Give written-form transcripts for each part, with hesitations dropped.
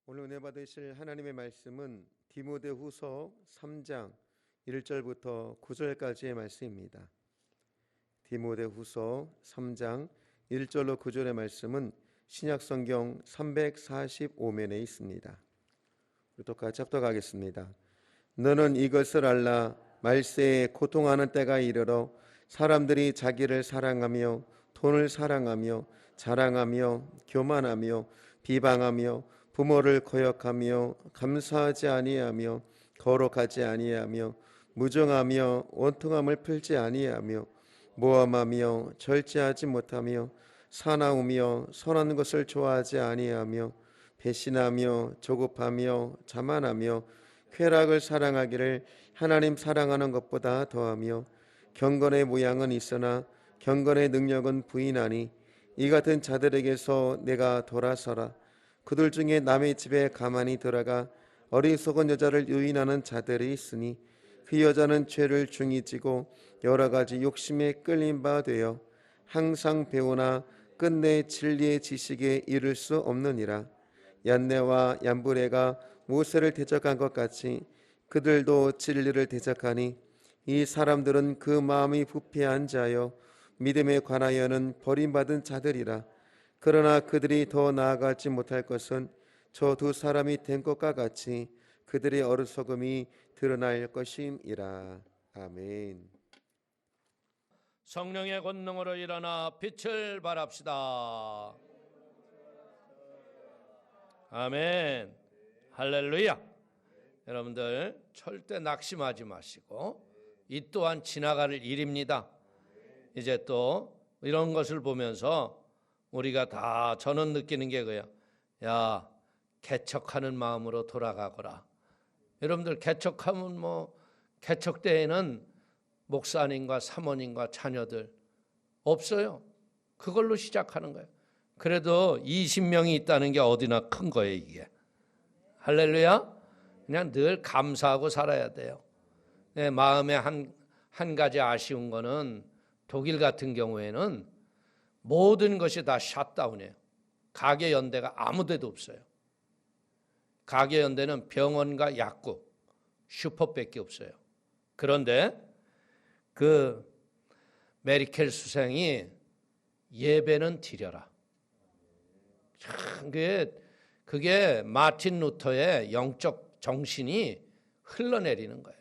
오늘 은혜 받으실 하나님의 말씀은 디모데후서 3장 1절부터 9절까지의 말씀입니다. 디모데후서 3장 1절로 9절의 말씀은 신약성경 345면에 있습니다. 우리 똑같이 합독하겠습니다. 너는 이것을 알라. 말세에 고통하는 때가 이르러 사람들이 자기를 사랑하며 돈을 사랑하며 자랑하며 교만하며 비방하며 부모를 거역하며 감사하지 아니하며 거룩하지 아니하며 무정하며 원통함을 풀지 아니하며 모함하며 절제하지 못하며 사나우며 선한 것을 좋아하지 아니하며 배신하며 조급하며 자만하며 쾌락을 사랑하기를 하나님 사랑하는 것보다 더하며 경건의 모양은 있으나 경건의 능력은 부인하니 이 같은 자들에게서 내가 돌아서라. 그들 중에 남의 집에 가만히 들어가 어리석은 여자를 유인하는 자들이 있으니 그 여자는 죄를 중히 지고 여러 가지 욕심에 끌린 바 되어 항상 배우나 끝내 진리의 지식에 이를 수 없느니라. 얀네와 얀브레가 모세를 대적한 것 같이 그들도 진리를 대적하니 이 사람들은 그 마음이 부패한 자여 믿음에 관하여는 버림받은 자들이라. 그러나 그들이 더 나아가지 못할 것은 저 두 사람이 된 것과 같이 그들의 어리석음이 드러날 것임이라. 아멘. 성령의 권능으로 일어나 빛을 발합시다. 아멘. 할렐루야. 여러분들 절대 낙심하지 마시고 이 또한 지나갈 일입니다. 이제 또 이런 것을 보면서 우리가 다 저는 느끼는 게 그래요. 야, 개척하는 마음으로 돌아가거라. 여러분들 개척하면 개척 때에는 목사님과 사모님과 자녀들 없어요. 그걸로 시작하는 거예요. 그래도 20명이 있다는 게 어디나 큰 거예요, 이게. 할렐루야. 그냥 늘 감사하고 살아야 돼요. 내 마음에 한 가지 아쉬운 거는 독일 같은 경우에는 모든 것이 다 샷다운이에요. 가게연대가 아무 데도 없어요. 가게연대는 병원과 약국, 슈퍼밖에 없어요. 그런데 그 메리켈 수상이 예배는 드려라. 참 그게 마틴 루터의 영적 정신이 흘러내리는 거예요.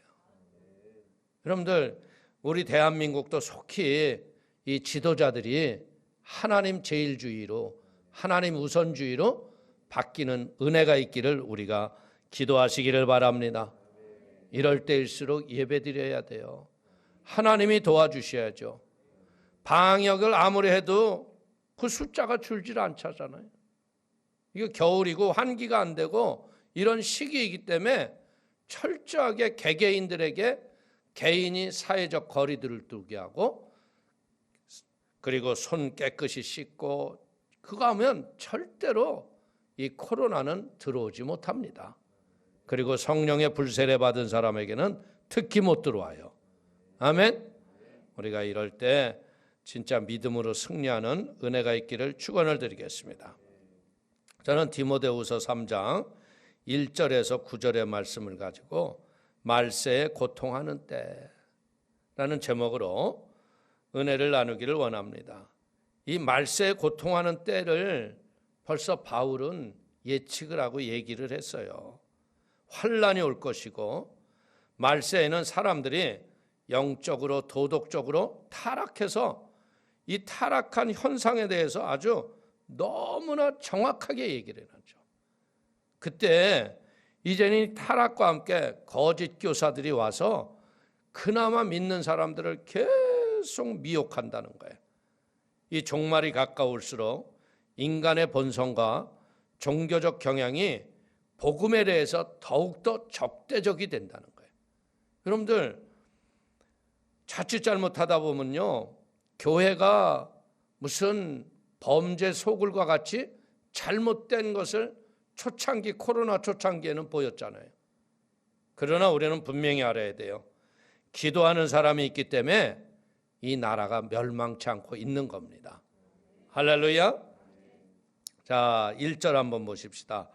여러분들 우리 대한민국도 속히 이 지도자들이 하나님 제일주의로 하나님 우선주의로 바뀌는 은혜가 있기를 우리가 기도하시기를 바랍니다. 이럴 때일수록 예배드려야 돼요. 하나님이 도와주셔야죠. 방역을 아무리 해도 그 숫자가 줄질 않잖아요. 이거 겨울이고 환기가 안 되고 이런 시기이기 때문에 철저하게 개개인들에게 개인이 사회적 거리들을 두게 하고 그리고 손 깨끗이 씻고 그거 하면 절대로 이 코로나는 들어오지 못합니다. 그리고 성령의 불세례 받은 사람에게는 특히 못 들어와요. 아멘. 우리가 이럴 때 진짜 믿음으로 승리하는 은혜가 있기를 축원을 드리겠습니다. 저는 디모데후서 3장 1절에서 9절의 말씀을 가지고 말세에 고통하는 때라는 제목으로 은혜를 나누기를 원합니다. 이 말세에 고통하는 때를 벌써 바울은 예측을 하고 얘기를 했어요. 환란이 올 것이고 말세에는 사람들이 영적으로 도덕적으로 타락해서 이 타락한 현상에 대해서 아주 너무나 정확하게 얘기를 하죠. 그때 이제는 타락과 함께 거짓 교사들이 와서 그나마 믿는 사람들을 계속 미혹한다는 거예요. 이 종말이 가까울수록 인간의 본성과 종교적 경향이 복음에 대해서 더욱더 적대적이 된다는 거예요. 여러분들 자칫 잘못하다 보면요, 교회가 무슨 범죄 소굴과 같이 잘못된 것을 초창기 코로나 초창기에는 보였잖아요. 그러나 우리는 분명히 알아야 돼요. 기도하는 사람이 있기 때문에 이 나라가 멸망치 않고 있는 겁니다. 할렐루야. 자, 1절 한번 보십시다.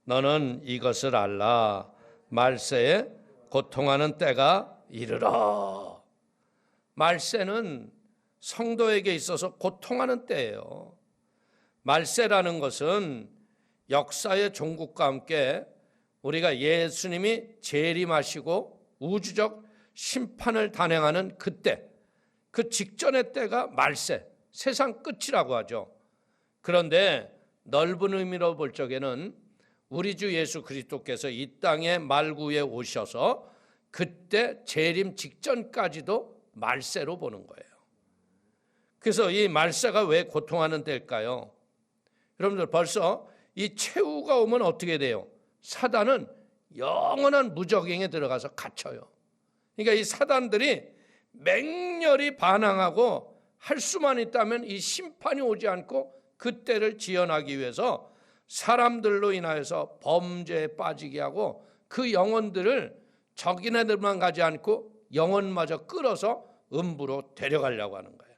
너는 이것을 알라. 말세에 고통하는 때가 이르러. 말세는 성도에게 있어서 고통하는 때예요. 말세라는 것은 역사의 종국과 함께 우리가 예수님이 재림하시고 우주적 심판을 단행하는 그때, 그 직전의 때가 말세, 세상 끝이라고 하죠. 그런데 넓은 의미로 볼 적에는 우리 주 예수 그리스도께서 이 땅에 말구에 오셔서 그때 재림 직전까지도 말세로 보는 거예요. 그래서 이 말세가 왜 고통하는 때일까요? 여러분들 벌써 이 최후가 오면 어떻게 돼요? 사단은 영원한 무적행에 들어가서 갇혀요. 그러니까 이 사단들이 맹렬히 반항하고 할 수만 있다면 이 심판이 오지 않고 그때를 지연하기 위해서 사람들로 인하여서 범죄에 빠지게 하고 그 영혼들을 적인애들만 가지 않고 영혼마저 끌어서 음부로 데려가려고 하는 거예요.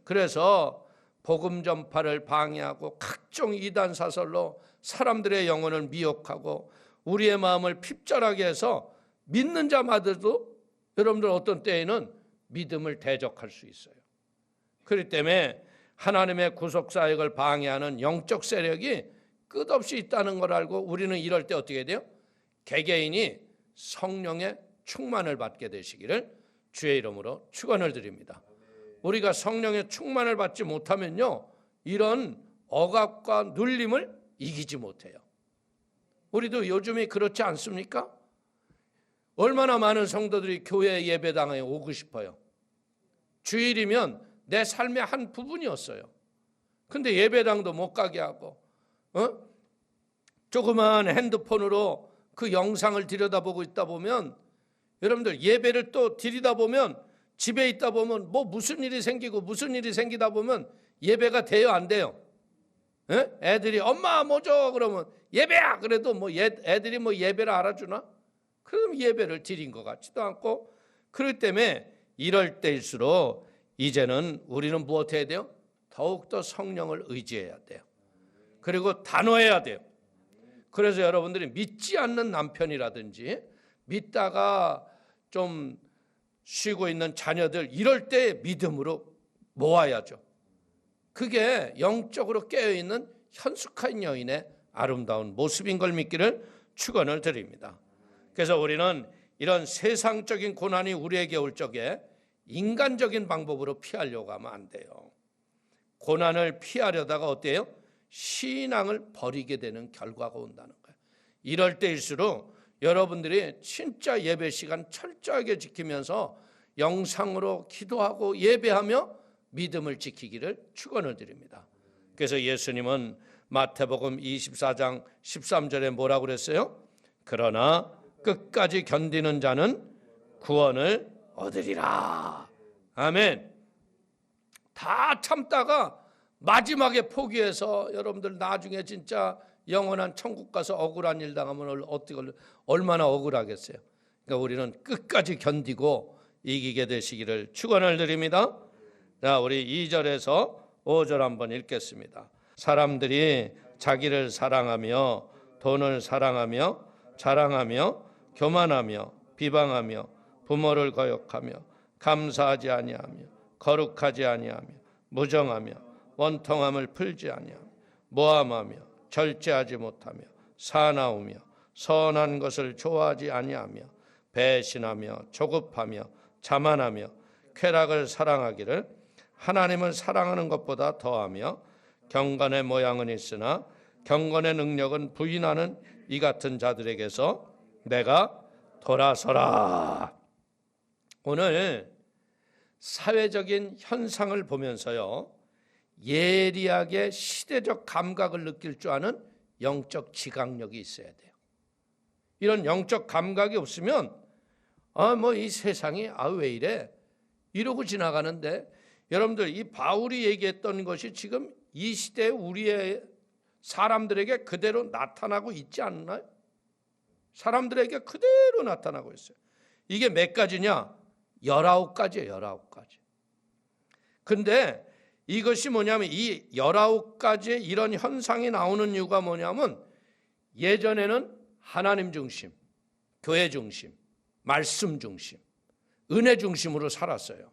그래서 복음 전파를 방해하고 각종 이단 사설로 사람들의 영혼을 미혹하고 우리의 마음을 핍절하게 해서 믿는 자마저도 여러분들 어떤 때에는 믿음을 대적할 수 있어요. 그렇기 때문에 하나님의 구속사역을 방해하는 영적 세력이 끝없이 있다는 걸 알고 우리는 이럴 때 어떻게 돼요? 개개인이 성령의 충만을 받게 되시기를 주의 이름으로 축원을 드립니다. 우리가 성령의 충만을 받지 못하면요, 이런 억압과 눌림을 이기지 못해요. 우리도 요즘이 그렇지 않습니까? 얼마나 많은 성도들이 교회 예배당에 오고 싶어요. 주일이면 내 삶의 한 부분이었어요. 근데 예배당도 못 가게 하고 조그만 핸드폰으로 그 영상을 들여다보고 있다 보면, 여러분들 예배를 또 드리다 보면 집에 있다 보면 뭐 무슨 일이 생기고 무슨 일이 생기다 보면 예배가 돼요, 안 돼요? 애들이 엄마 뭐 줘 그러면 예배야 그래도 뭐 애들이 뭐 예배를 알아주나? 그럼 예배를 드린 것 같지도 않고. 그렇기 때문에 이럴 때일수록 이제는 우리는 무엇 해야 돼요? 더욱더 성령을 의지해야 돼요. 그리고 단호해야 돼요. 그래서 여러분들이 믿지 않는 남편이라든지 믿다가 좀 쉬고 있는 자녀들, 이럴 때 믿음으로 모아야죠. 그게 영적으로 깨어있는 현숙한 여인의 아름다운 모습인 걸 믿기를 축원을 드립니다. 그래서 우리는 이런 세상적인 고난이 우리에게 올 적에 인간적인 방법으로 피하려고 하면 안 돼요. 고난을 피하려다가 어때요? 신앙을 버리게 되는 결과가 온다는 거예요. 이럴 때일수록 여러분들이 진짜 예배 시간 철저하게 지키면서 영상으로 기도하고 예배하며 믿음을 지키기를 축원을 드립니다. 그래서 예수님은 마태복음 24장 13절에 뭐라고 그랬어요? 그러나 끝까지 견디는 자는 구원을 얻으리라. 아멘. 다 참다가 마지막에 포기해서 여러분들 나중에 진짜 영원한 천국 가서 억울한 일 당하면 어떻게 얼마나 억울하겠어요. 그러니까 우리는 끝까지 견디고 이기게 되시기를 축원을 드립니다. 자, 우리 2절에서 5절 한번 읽겠습니다. 사람들이 자기를 사랑하며 돈을 사랑하며 자랑하며 교만하며 비방하며 부모를 거역하며 감사하지 아니하며 거룩하지 아니하며 무정하며 원통함을 풀지 아니하며 모함하며 절제하지 못하며 사나우며 선한 것을 좋아하지 아니하며 배신하며 조급하며 자만하며 쾌락을 사랑하기를 하나님을 사랑하는 것보다 더하며 경건의 모양은 있으나 경건의 능력은 부인하는 이 같은 자들에게서 내가 돌아서라. 오늘 사회적인 현상을 보면서요, 예리하게 시대적 감각을 느낄 줄 아는 영적 지각력이 있어야 돼요. 이런 영적 감각이 없으면 뭐 이 세상이 왜 이래 이러고 지나가는데, 여러분들 이 바울이 얘기했던 것이 지금 이 시대에 우리의 사람들에게 그대로 나타나고 있지 않나요? 사람들에게 그대로 나타나고 있어요. 이게 몇 가지냐? 19가지예요. 19가지. 근데 이것이 뭐냐면 이 19가지의 이런 현상이 나오는 이유가 뭐냐면 예전에는 하나님 중심, 교회 중심, 말씀 중심, 은혜 중심으로 살았어요.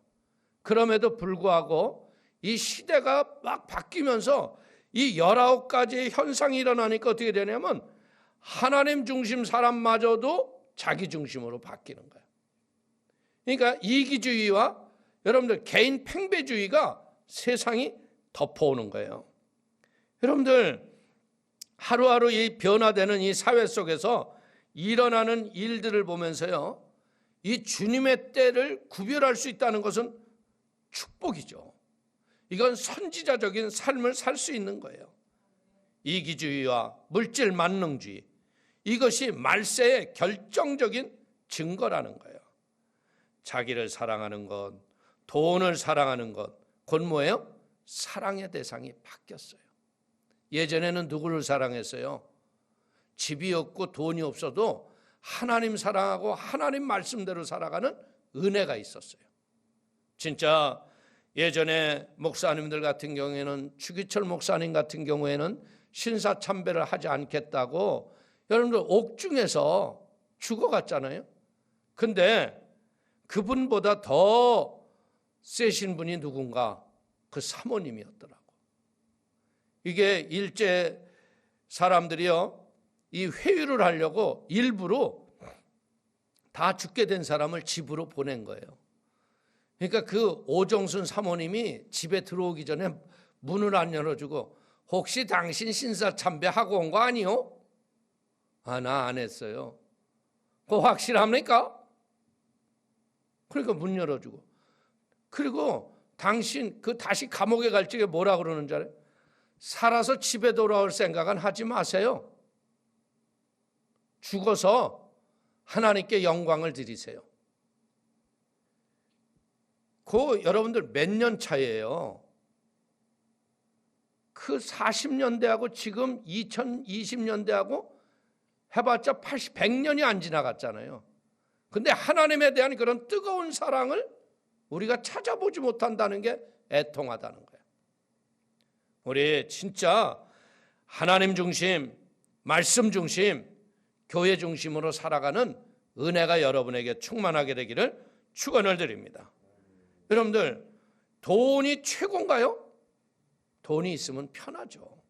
그럼에도 불구하고 이 시대가 막 바뀌면서 이 19가지의 현상이 일어나니까 어떻게 되냐면 하나님 중심 사람마저도 자기 중심으로 바뀌는 거예요. 그러니까 이기주의와 여러분들 개인 팽배주의가 세상이 덮어오는 거예요. 여러분들 하루하루 이 변화되는 이 사회 속에서 일어나는 일들을 보면서요, 이 주님의 때를 구별할 수 있다는 것은 축복이죠. 이건 선지자적인 삶을 살 수 있는 거예요. 이기주의와 물질 만능주의, 이것이 말세의 결정적인 증거라는 거예요. 자기를 사랑하는 것, 돈을 사랑하는 것, 곧 뭐예요? 사랑의 대상이 바뀌었어요. 예전에는 누구를 사랑했어요? 집이 없고 돈이 없어도 하나님 사랑하고 하나님 말씀대로 살아가는 은혜가 있었어요. 진짜 예전에 목사님들 같은 경우에는, 주기철 목사님 같은 경우에는 신사참배를 하지 않겠다고 여러분들 옥중에서 죽어갔잖아요. 근데 그분보다 더 세신 분이 누군가? 그 사모님이었더라고. 이게 일제 사람들이요, 이 회유를 하려고 일부러 다 죽게 된 사람을 집으로 보낸 거예요. 그러니까 그 오정순 사모님이 집에 들어오기 전에 문을 안 열어주고, 혹시 당신 신사참배하고 온 거 아니요? 아, 나 안 했어요. 그거 확실합니까? 그러니까 문 열어주고, 그리고 당신 그 다시 감옥에 갈 적에 뭐라 그러는 줄 알아요? 살아서 집에 돌아올 생각은 하지 마세요. 죽어서 하나님께 영광을 드리세요. 그 여러분들 몇 년 차예요? 그 40년대하고 지금 2020년대하고 해봤자 100년이 안 지나갔잖아요. 근데 하나님에 대한 그런 뜨거운 사랑을 우리가 찾아보지 못한다는 게 애통하다는 거예요. 우리 진짜 하나님 중심, 말씀 중심, 교회 중심으로 살아가는 은혜가 여러분에게 충만하게 되기를 축원을 드립니다. 여러분들, 돈이 최고인가요? 돈이 있으면 편하죠.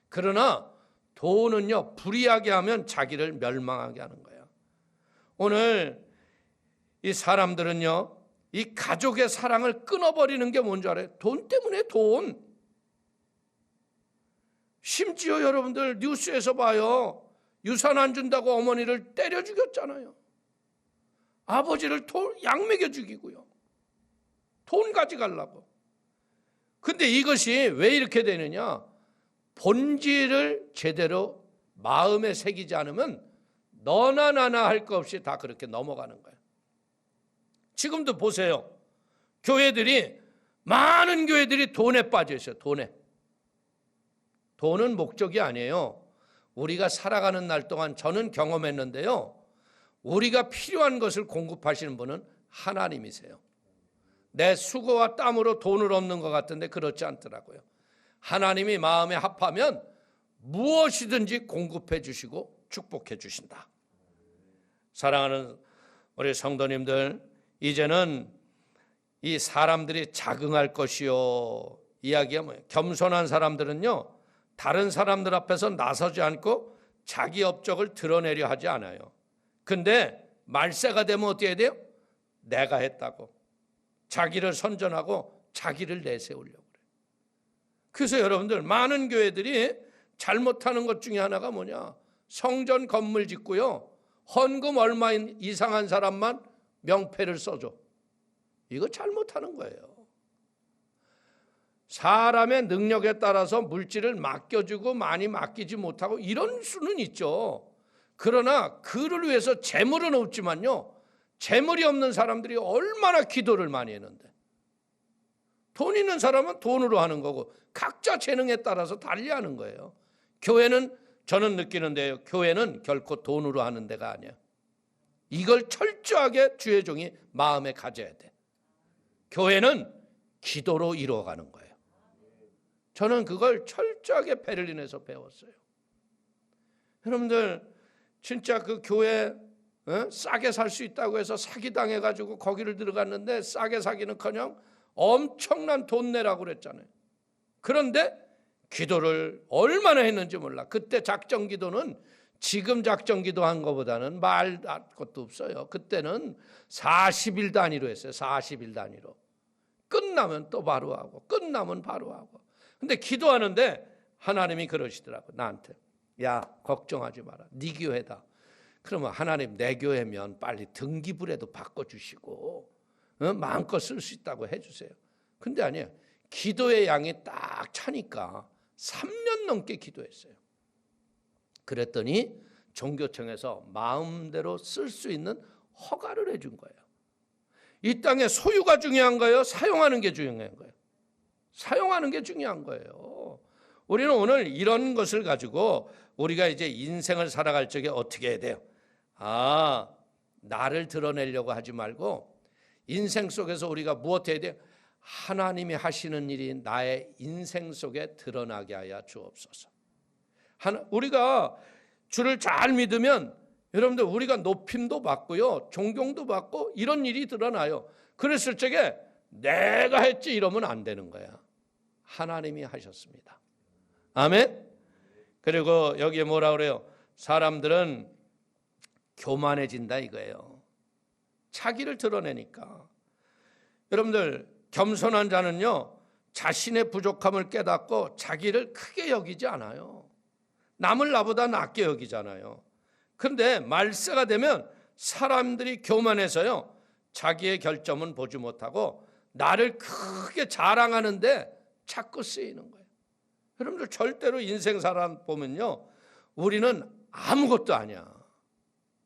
그러나 돈은요, 불이하게 하면 자기를 멸망하게 하는 거예요. 오늘 이 사람들은요, 이 가족의 사랑을 끊어버리는 게 뭔지 알아요? 돈 때문에 돈. 심지어 여러분들 뉴스에서 봐요. 유산 안 준다고 어머니를 때려 죽였잖아요. 아버지를 약 먹여 죽이고요. 돈 가져가려고. 근데 이것이 왜 이렇게 되느냐? 본질을 제대로 마음에 새기지 않으면 너나 나나 할 거 없이 다 그렇게 넘어가는 거예요. 지금도 보세요. 많은 교회들이 돈에 빠져 있어요. 돈은 목적이 아니에요. 우리가 살아가는 날 동안 저는 경험했는데요, 우리가 필요한 것을 공급하시는 분은 하나님이세요. 내 수고와 땀으로 돈을 얻는 것 같은데 그렇지 않더라고요. 하나님이 마음에 합하면 무엇이든지 공급해 주시고 축복해 주신다. 사랑하는 우리 성도님들, 이제는 이 사람들이 자긍할 것이요, 이야기가 뭐예요? 겸손한 사람들은요, 다른 사람들 앞에서 나서지 않고 자기 업적을 드러내려 하지 않아요. 근데 말세가 되면 어떻게 해야 돼요? 내가 했다고 자기를 선전하고 자기를 내세우려고 그래요. 그래서 여러분들, 많은 교회들이 잘못하는 것 중에 하나가 뭐냐? 성전 건물 짓고요, 헌금 얼마 이상한 사람만 명패를 써줘. 이거 잘못하는 거예요. 사람의 능력에 따라서 물질을 맡겨주고 많이 맡기지 못하고 이런 수는 있죠. 그러나 그를 위해서 재물은 없지만요, 재물이 없는 사람들이 얼마나 기도를 많이 했는데. 돈 있는 사람은 돈으로 하는 거고 각자 재능에 따라서 달리하는 거예요. 교회는, 저는 느끼는데요, 교회는 결코 돈으로 하는 데가 아니야. 이걸 철저하게 주의 종이 마음에 가져야 돼. 교회는 기도로 이루어가는 거예요. 저는 그걸 철저하게 베를린에서 배웠어요. 여러분들 진짜 그 교회 싸게 살 수 있다고 해서 사기당해가지고 거기를 들어갔는데 싸게 사기는커녕 엄청난 돈 내라고 그랬잖아요. 그런데 기도를 얼마나 했는지 몰라. 그때 작정 기도는 지금 작정 기도한 것보다는 말 것도 없어요. 그때는 40일 단위로 했어요. 40일 단위로. 끝나면 또 바로 하고 끝나면 바로 하고. 근데 기도하는데 하나님이 그러시더라고 나한테. 야 걱정하지 마라. 네 교회다. 그러면 하나님 내 교회면 빨리 등기부라도 바꿔주시고 마음껏 쓸 수 있다고 해주세요. 근데 아니에요. 기도의 양이 딱 차니까 3년 넘게 기도했어요. 그랬더니 종교청에서 마음대로 쓸 수 있는 허가를 해준 거예요. 이 땅의 소유가 중요한 거예요? 사용하는 게 중요한 거예요? 사용하는 게 중요한 거예요. 우리는 오늘 이런 것을 가지고 우리가 이제 인생을 살아갈 적에 어떻게 해야 돼요? 나를 드러내려고 하지 말고 인생 속에서 우리가 무엇 해야 돼요? 하나님이 하시는 일이 나의 인생 속에 드러나게 하여 주옵소서. 우리가 주를 잘 믿으면 여러분들 우리가 높임도 받고요, 존경도 받고 이런 일이 드러나요. 그랬을 적에 내가 했지 이러면 안 되는 거야. 하나님이 하셨습니다. 아멘. 그리고 여기에 뭐라 그래요? 사람들은 교만해진다 이거예요. 자기를 드러내니까. 여러분들 겸손한 자는요 자신의 부족함을 깨닫고 자기를 크게 여기지 않아요. 남을 나보다 낮게 여기잖아요. 그런데 말세가 되면 사람들이 교만해서요 자기의 결점은 보지 못하고 나를 크게 자랑하는데 자꾸 쓰이는 거예요. 여러분들 절대로 인생 사람 보면요 우리는 아무것도 아니야.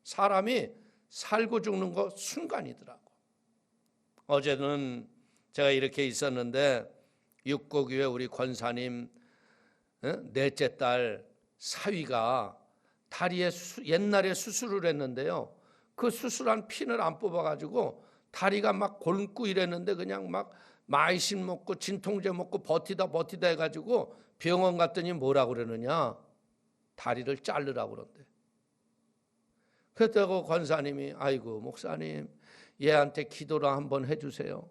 사람이 살고 죽는 거 순간이더라고. 어제는 제가 이렇게 있었는데 육고교회 우리 권사님 넷째 딸 사위가 다리에 옛날에 수술을 했는데요. 그 수술한 핀을 안 뽑아가지고 다리가 막 골고 이랬는데 그냥 막 마이신 먹고 진통제 먹고 버티다 해가지고 병원 갔더니 뭐라고 그러느냐. 다리를 자르라고 그런대. 그랬다고 권사님이 아이고 목사님 얘한테 기도를 한번 해주세요.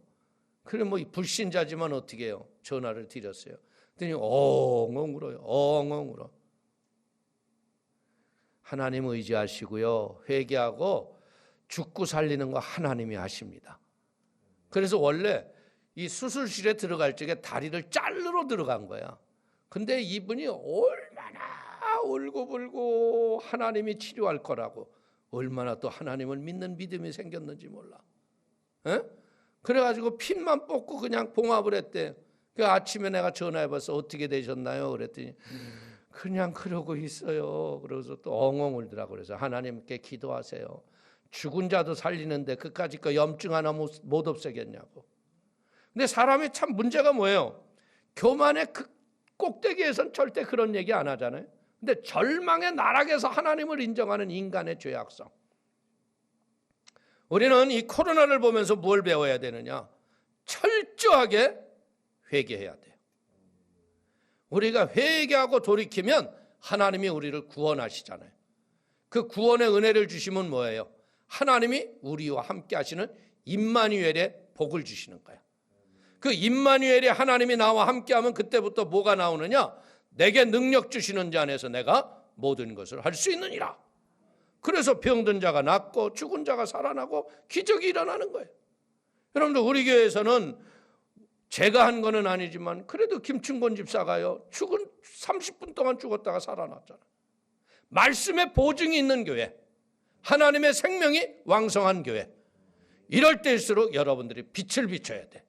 그래 뭐 불신자지만 어떻게 해요. 전화를 드렸어요. 그랬더니 엉엉 울어요. 엉엉 울어. 하나님 의지하시고요. 회개하고 죽고 살리는 거 하나님이 하십니다. 그래서 원래 이 수술실에 들어갈 적에 다리를 자르러 들어간 거야. 근데 이분이 얼마나 울고불고 하나님이 치료할 거라고 얼마나 또 하나님을 믿는 믿음이 생겼는지 몰라. 에? 그래가지고 핀만 뽑고 그냥 봉합을 했대. 그 아침에 내가 전화해봐서 어떻게 되셨나요? 그랬더니 그냥 그러고 있어요. 그래서 또 엉엉 울더라고. 그래서 하나님께 기도하세요. 죽은 자도 살리는데 그까짓 거 염증 하나 못 없애겠냐고. 근데 사람이 참 문제가 뭐예요? 교만의 그 꼭대기에선 절대 그런 얘기 안 하잖아요. 근데 절망의 나락에서 하나님을 인정하는 인간의 죄악성. 우리는 이 코로나를 보면서 뭘 배워야 되느냐? 철저하게 회개해야 돼요. 우리가 회개하고 돌이키면 하나님이 우리를 구원하시잖아요. 그 구원의 은혜를 주시면 뭐예요? 하나님이 우리와 함께 하시는 임마누엘의 복을 주시는 거예요. 그 임마누엘이 하나님이 나와 함께하면 그때부터 뭐가 나오느냐? 내게 능력 주시는 자 안에서 내가 모든 것을 할 수 있느니라. 그래서 병든 자가 낫고 죽은 자가 살아나고 기적이 일어나는 거예요. 여러분들 우리 교회에서는 제가 한 거는 아니지만 그래도 김충곤 집사가요 30분 동안 죽었다가 살아났잖아요. 말씀의 보증이 있는 교회, 하나님의 생명이 왕성한 교회. 이럴 때일수록 여러분들이 빛을 비춰야 돼.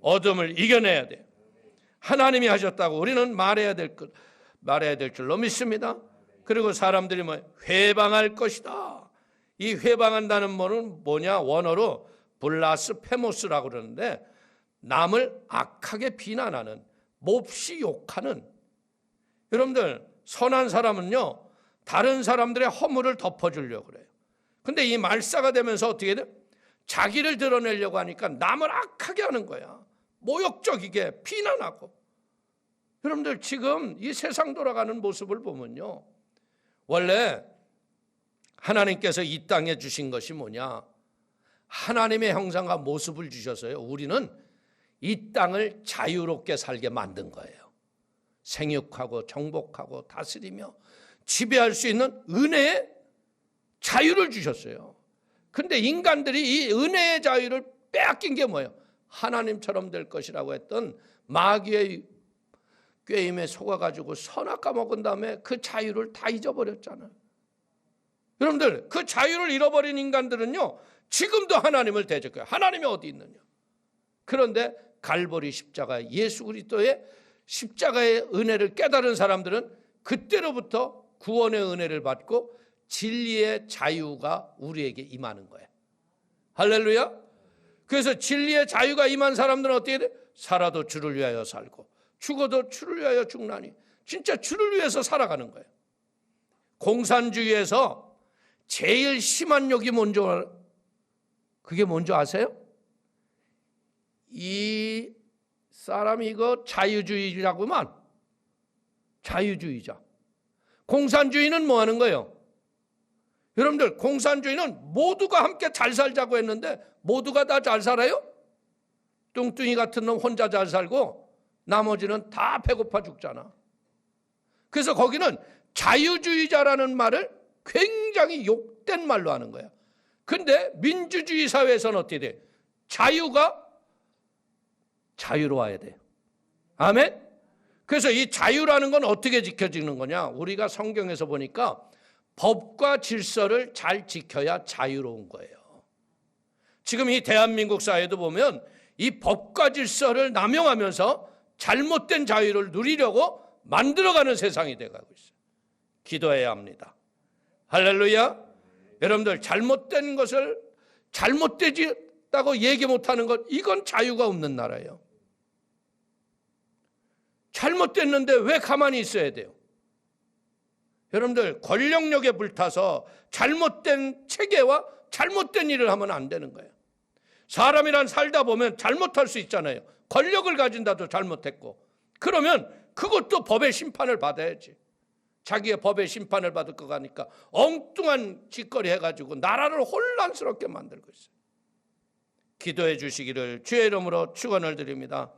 어둠을 이겨내야 돼. 하나님이 하셨다고 우리는 말해야 될 줄로 믿습니다. 그리고 사람들이 회방할 것이다. 이 회방한다는 말은 뭐냐? 원어로 블라스페모스라고 그러는데 남을 악하게 비난하는, 몹시 욕하는. 여러분들 선한 사람은요 다른 사람들의 허물을 덮어주려고 그래요. 근데 이 말사가 되면서 어떻게 돼요? 자기를 드러내려고 하니까 남을 악하게 하는 거야. 모욕적이게 비난하고. 여러분들 지금 이 세상 돌아가는 모습을 보면요 원래 하나님께서 이 땅에 주신 것이 뭐냐? 하나님의 형상과 모습을 주셔서요, 우리는 이 땅을 자유롭게 살게 만든 거예요. 생육하고 정복하고 다스리며 지배할 수 있는 은혜의 자유를 주셨어요. 근데 인간들이 이 은혜의 자유를 빼앗긴 게 뭐예요? 하나님처럼 될 것이라고 했던 마귀의 꾀임에 속아가지고 선악 까먹은 다음에 그 자유를 다 잊어버렸잖아요. 여러분들, 그 자유를 잃어버린 인간들은요, 지금도 하나님을 대적해요. 하나님이 어디 있느냐? 그런데 갈보리 십자가, 예수 그리스도의 십자가의 은혜를 깨달은 사람들은 그때로부터 구원의 은혜를 받고 진리의 자유가 우리에게 임하는 거예요. 할렐루야. 그래서 진리의 자유가 임한 사람들은 어떻게 돼? 살아도 주를 위하여 살고 죽어도 주를 위하여 죽나니, 진짜 주를 위해서 살아가는 거예요. 공산주의에서 제일 심한 욕이 그게 뭔지 아세요? 이 사람이 이거 자유주의라고만. 자유주의자. 공산주의는 뭐 하는 거예요? 여러분들, 공산주의는 모두가 함께 잘 살자고 했는데 모두가 다 잘 살아요? 뚱뚱이 같은 놈 혼자 잘 살고 나머지는 다 배고파 죽잖아. 그래서 거기는 자유주의자라는 말을 굉장히 욕된 말로 하는 거야. 근데 민주주의 사회에서는 어떻게 돼? 자유가 자유로워야 돼요. 아멘? 그래서 이 자유라는 건 어떻게 지켜지는 거냐? 우리가 성경에서 보니까 법과 질서를 잘 지켜야 자유로운 거예요. 지금 이 대한민국 사회도 보면 이 법과 질서를 남용하면서 잘못된 자유를 누리려고 만들어가는 세상이 돼가고 있어요. 기도해야 합니다. 할렐루야. 여러분들, 잘못된 것을 잘못되다고 얘기 못하는 것, 이건 자유가 없는 나라예요. 잘못됐는데 왜 가만히 있어야 돼요? 여러분들, 권력욕에 불타서 잘못된 체계와 잘못된 일을 하면 안 되는 거예요. 사람이란 살다 보면 잘못할 수 있잖아요. 권력을 가진다도 잘못했고, 그러면 그것도 법의 심판을 받아야지. 자기의 법의 심판을 받을 거 가니까 엉뚱한 짓거리 해가지고 나라를 혼란스럽게 만들고 있어요. 기도해 주시기를 주의 이름으로 축원을 드립니다.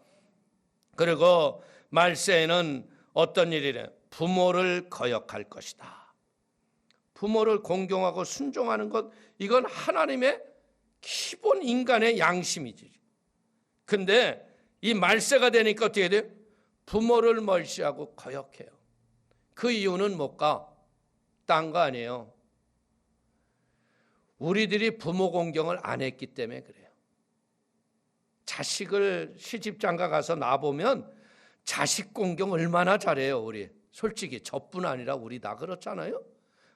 그리고 말세에는 어떤 일이래? 부모를 거역할 것이다. 부모를 공경하고 순종하는 것, 이건 하나님의 기본 인간의 양심이지. 근데 이 말세가 되니까 어떻게 돼요? 부모를 멀시하고 거역해요. 그 이유는 뭘까? 딴 거 아니에요. 우리들이 부모 공경을 안 했기 때문에 그래요. 자식을 시집장가 가서 낳아보면 자식 공경 얼마나 잘해요, 우리. 솔직히 저뿐 아니라 우리 다 그렇잖아요.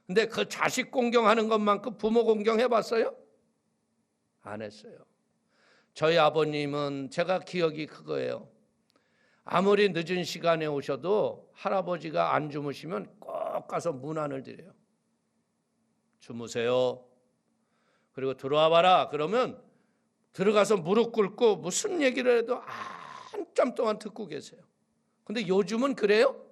근데 그 자식 공경하는 것만큼 부모 공경 해봤어요? 안 했어요. 저희 아버님은 제가 기억이 그거예요. 아무리 늦은 시간에 오셔도 할아버지가 안 주무시면 꼭 가서 문 안을 드려요. 주무세요. 그리고 들어와 봐라. 그러면 들어가서 무릎 꿇고 무슨 얘기를 해도 한참 동안 듣고 계세요. 근데 요즘은 그래요?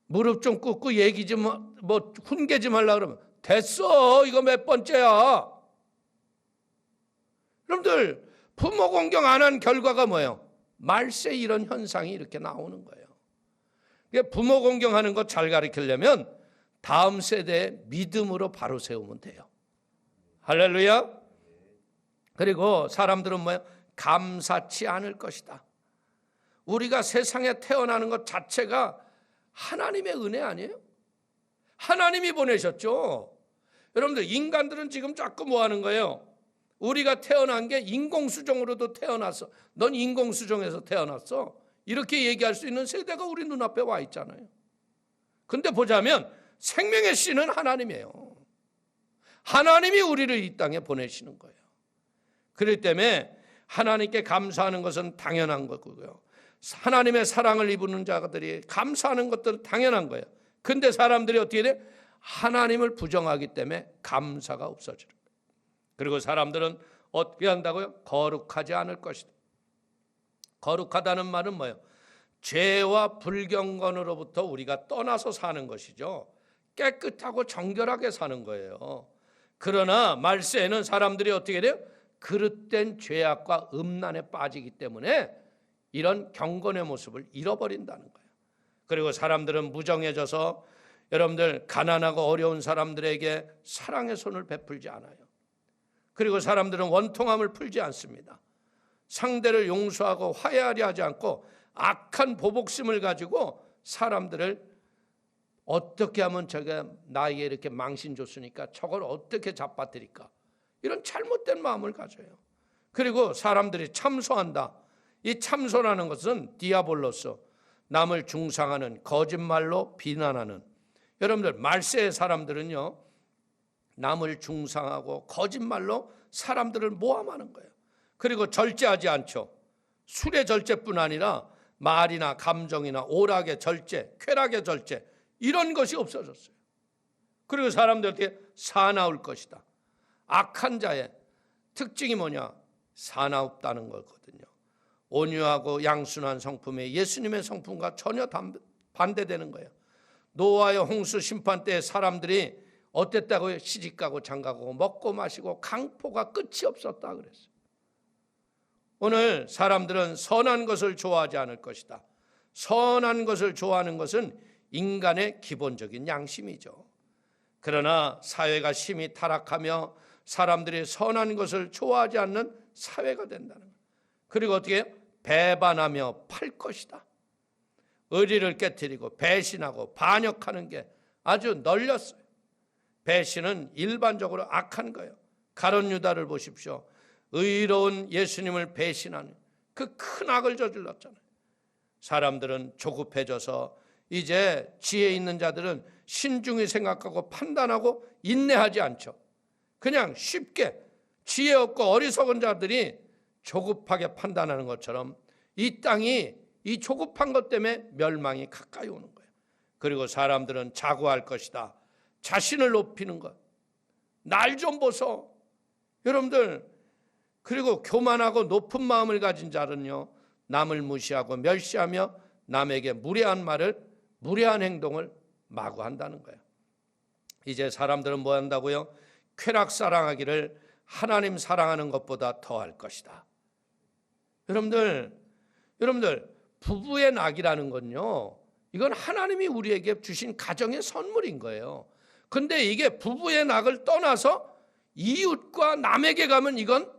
무릎 좀 꿇고 얘기 좀 훈계 좀 하려고 그러면 됐어. 이거 몇 번째야. 여러분들, 부모 공경 안 한 결과가 뭐예요? 말세 이런 현상이 이렇게 나오는 거예요. 부모 공경하는 것 잘 가르치려면 다음 세대의 믿음으로 바로 세우면 돼요. 할렐루야. 그리고 사람들은 뭐예요? 감사치 않을 것이다. 우리가 세상에 태어나는 것 자체가 하나님의 은혜 아니에요? 하나님이 보내셨죠. 여러분들, 인간들은 지금 자꾸 뭐 하는 거예요? 우리가 태어난 게 인공수정으로도 태어났어. 넌 인공수정에서 태어났어. 이렇게 얘기할 수 있는 세대가 우리 눈앞에 와 있잖아요. 근데 보자면 생명의 씨는 하나님이에요. 하나님이 우리를 이 땅에 보내시는 거예요. 그렇기 때문에 하나님께 감사하는 것은 당연한 거고요. 하나님의 사랑을 입는 자들이 감사하는 것들은 당연한 거예요. 근데 사람들이 어떻게 돼? 하나님을 부정하기 때문에 감사가 없어져요. 그리고 사람들은 어떻게 한다고요? 거룩하지 않을 것이다. 거룩하다는 말은 뭐예요? 죄와 불경건으로부터 우리가 떠나서 사는 것이죠. 깨끗하고 정결하게 사는 거예요. 그러나 말세에는 사람들이 어떻게 돼요? 그릇된 죄악과 음란에 빠지기 때문에 이런 경건의 모습을 잃어버린다는 거예요. 그리고 사람들은 무정해져서 여러분들 가난하고 어려운 사람들에게 사랑의 손을 베풀지 않아요. 그리고 사람들은 원통함을 풀지 않습니다. 상대를 용서하고 화해하려 하지 않고 악한 보복심을 가지고 사람들을 어떻게 하면 저게 나에게 이렇게 망신 줬으니까 저걸 어떻게 잡아뜨릴까, 이런 잘못된 마음을 가져요. 그리고 사람들이 참소한다. 이 참소라는 것은 디아볼로스, 남을 중상하는, 거짓말로 비난하는. 여러분들 말세의 사람들은요, 남을 중상하고 거짓말로 사람들을 모함하는 거예요. 그리고 절제하지 않죠. 술의 절제뿐 아니라 말이나 감정이나 오락의 절제, 쾌락의 절제, 이런 것이 없어졌어요. 그리고 사람들한테 사나울 것이다. 악한 자의 특징이 뭐냐? 사나웁다는 거거든요. 온유하고 양순한 성품에 예수님의 성품과 전혀 반대되는 거예요. 노아의 홍수 심판 때 사람들이 어땠다고요? 시집가고 장가가고 먹고 마시고 강포가 끝이 없었다 그랬어요. 오늘 사람들은 선한 것을 좋아하지 않을 것이다. 선한 것을 좋아하는 것은 인간의 기본적인 양심이죠. 그러나 사회가 심히 타락하며 사람들이 선한 것을 좋아하지 않는 사회가 된다는 거예요. 그리고 어떻게 배반하며 팔 것이다. 의리를 깨트리고 배신하고 반역하는 게 아주 널렸어요. 배신은 일반적으로 악한 거예요. 가룟 유다를 보십시오. 의로운 예수님을 배신하는 그 큰 악을 저질렀잖아요. 사람들은 조급해져서 이제 지혜 있는 자들은 신중히 생각하고 판단하고 인내하지 않죠. 그냥 쉽게 지혜 없고 어리석은 자들이 조급하게 판단하는 것처럼 이 땅이 이 조급한 것 때문에 멸망이 가까이 오는 거예요. 그리고 사람들은 자고할 것이다. 자신을 높이는 것. 날 좀 보소. 여러분들, 그리고 교만하고 높은 마음을 가진 자는요, 남을 무시하고 멸시하며 남에게 무례한 말을, 무례한 행동을 마구 한다는 거예요. 이제 사람들은 뭐 한다고요? 쾌락 사랑하기를 하나님 사랑하는 것보다 더할 것이다. 여러분들 부부의 낙이라는 건요, 이건 하나님이 우리에게 주신 가정의 선물인 거예요. 근데 이게 부부의 낙을 떠나서 이웃과 남에게 가면 이건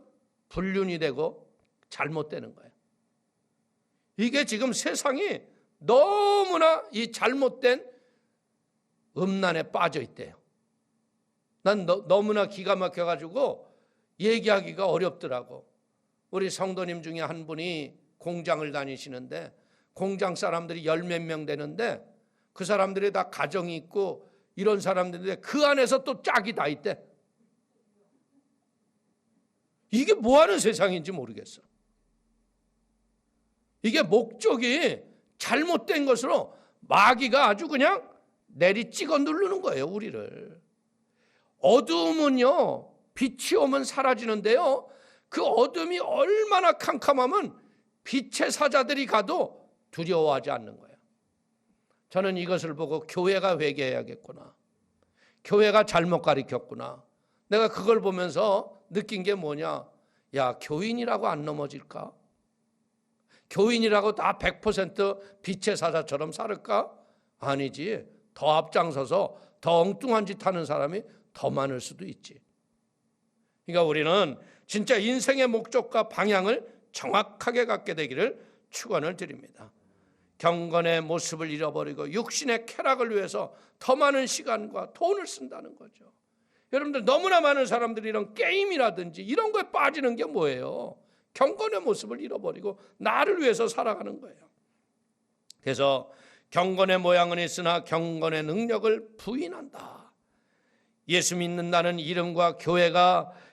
불륜이 되고 잘못되는 거예요. 이게 지금 세상이 너무나 이 잘못된 음란에 빠져 있대요. 난 너무나 기가 막혀가지고 얘기하기가 어렵더라고. 우리 성도님 중에 한 분이 공장을 다니시는데 공장 사람들이 열 몇 명 되는데 그 사람들이 다 가정이 있고 이런 사람들인데 그 안에서 또 짝이 다 있대. 이게 뭐 하는 세상인지 모르겠어. 이게 목적이 잘못된 것으로 마귀가 아주 그냥 내리 찍어 누르는 거예요, 우리를. 어두움은요, 빛이 오면 사라지는데요, 그 어둠이 얼마나 캄캄하면 빛의 사자들이 가도 두려워하지 않는 거예요. 저는 이것을 보고 교회가 회개해야겠구나. 교회가 잘못 가르쳤구나. 내가 그걸 보면서 느낀 게 뭐냐? 야, 교인이라고 안 넘어질까? 교인이라고 다 100% 빛의 사자처럼 살을까? 아니지. 더 앞장서서 더 엉뚱한 짓 하는 사람이 더 많을 수도 있지. 그러니까 우리는 진짜 인생의 목적과 방향을 정확하게 갖게 되기를 축원을 드립니다. 경건의 모습을 잃어버리고 육신의 쾌락을 위해서 더 많은 시간과 돈을 쓴다는 거죠. 여러분들, 너무나 많은 사람들이 이런 게임이라든지 이런 거에 빠지는 게 뭐예요? 경건의 모습을 잃어버리고 나를 위해서 살아가는 거예요. 그래서 경건의 모양은 있으나 경건의 능력을 부인한다. 예수 믿는다는 이름과